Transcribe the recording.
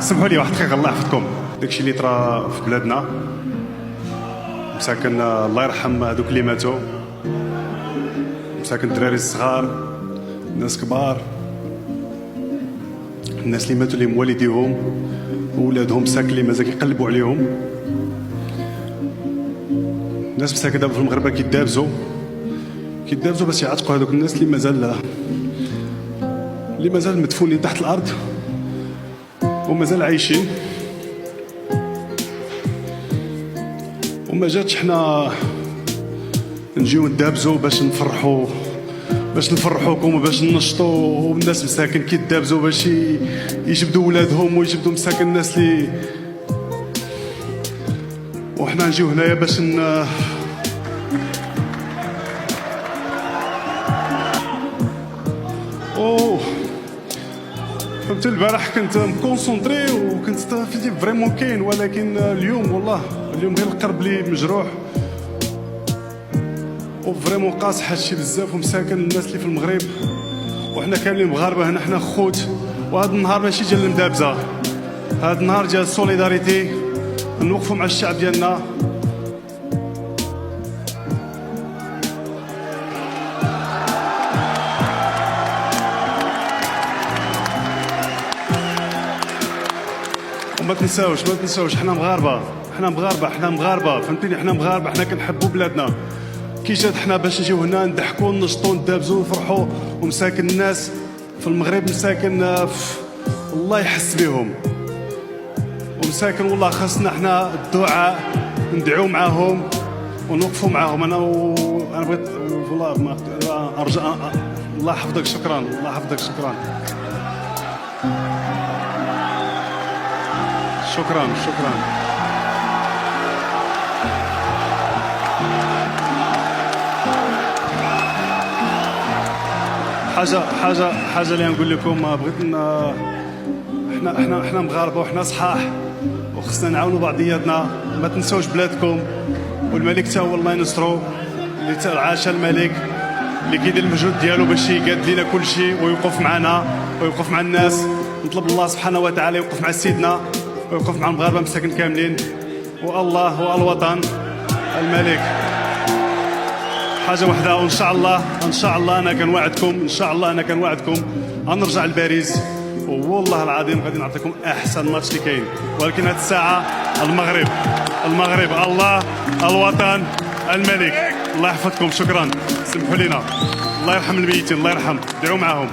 سمحوا لي واحد دقيقه الله يحفظكم. داكشي اللي طرا في بلادنا مساكن، الله يرحم هذوك اللي ماتوا، مساكن الدراري الصغار، الناس كبار، الناس اللي ماتوا لهم والديهم وولادهم مساكن اللي مازال كيقلبوا عليهم، الناس مساكن دابا في المغرب كيدابزوا باش يعتقوا هذوك الناس اللي مازال مدفونين تحت الارض ومازال عايشين. وما جاتش حنا نجيو ندابزو باش نفرحوكم وباش ننشطوا، والناس مساكن كيدابزوا باش يجبدوا ولادهم ويجبدوا مساكن الناس اللي، وحنا نجيو هنايا باش فهمت. البارح كنت مكونسونطري وكنت في فريمون كاين، ولكن اليوم والله اليوم غير القلب لي مجروح وفريمون قاصح هادشي بزاف. ومساكن الناس اللي في المغرب وحنا كاملين مغاربه هنا، حنا خوت. وهذا النهار ماشي ديال المدابزه، هذا النهار ديال السوليداريتي، نوقفوا مع الشعب ديالنا. وما تنساوش حنا مغاربه فهمتيني، حنا مغاربه، حنا كنحبوا بلادنا. كي جات حنا باش نجيو هنا نضحكوا ننشطوا ندابزوا ونفرحوا، ومساكن الناس في المغرب مساكن الله يحس بهم، ومساكن والله خاصنا حنا الدعاء ندعوا معاهم ونوقفوا معاهم. انا بغيت والله ما ارجع. الله يحفظك، شكرا. الله يحفظك، شكرا. حاجه اللي نقول لكم، بغيت احنا مغاربه وحنا صحاح وخصنا نعاونوا بعضياتنا. ما تنساوش بلادكم، والملك تا هو الله ينصرو، اللي عاش الملك اللي كيدير المجهود ديالو باش يقاد لنا كل شيء ويوقف معنا ويوقف مع الناس. نطلب الله سبحانه وتعالى يوقف مع سيدنا ويوقف مع المغاربه مساكن كاملين، والله والوطن الملك. حاجه واحده، وان شاء الله انا كنوعدكم غنرجع لباريس، والله العظيم غادي نعطيكم احسن ماتش اللي كاين. ولكن هذه الساعه المغرب الله الوطن الملك. الله يحفظكم، شكرا. سمحوا لنا، الله يرحم الميتين، الله يرحم، دعوا معاهم.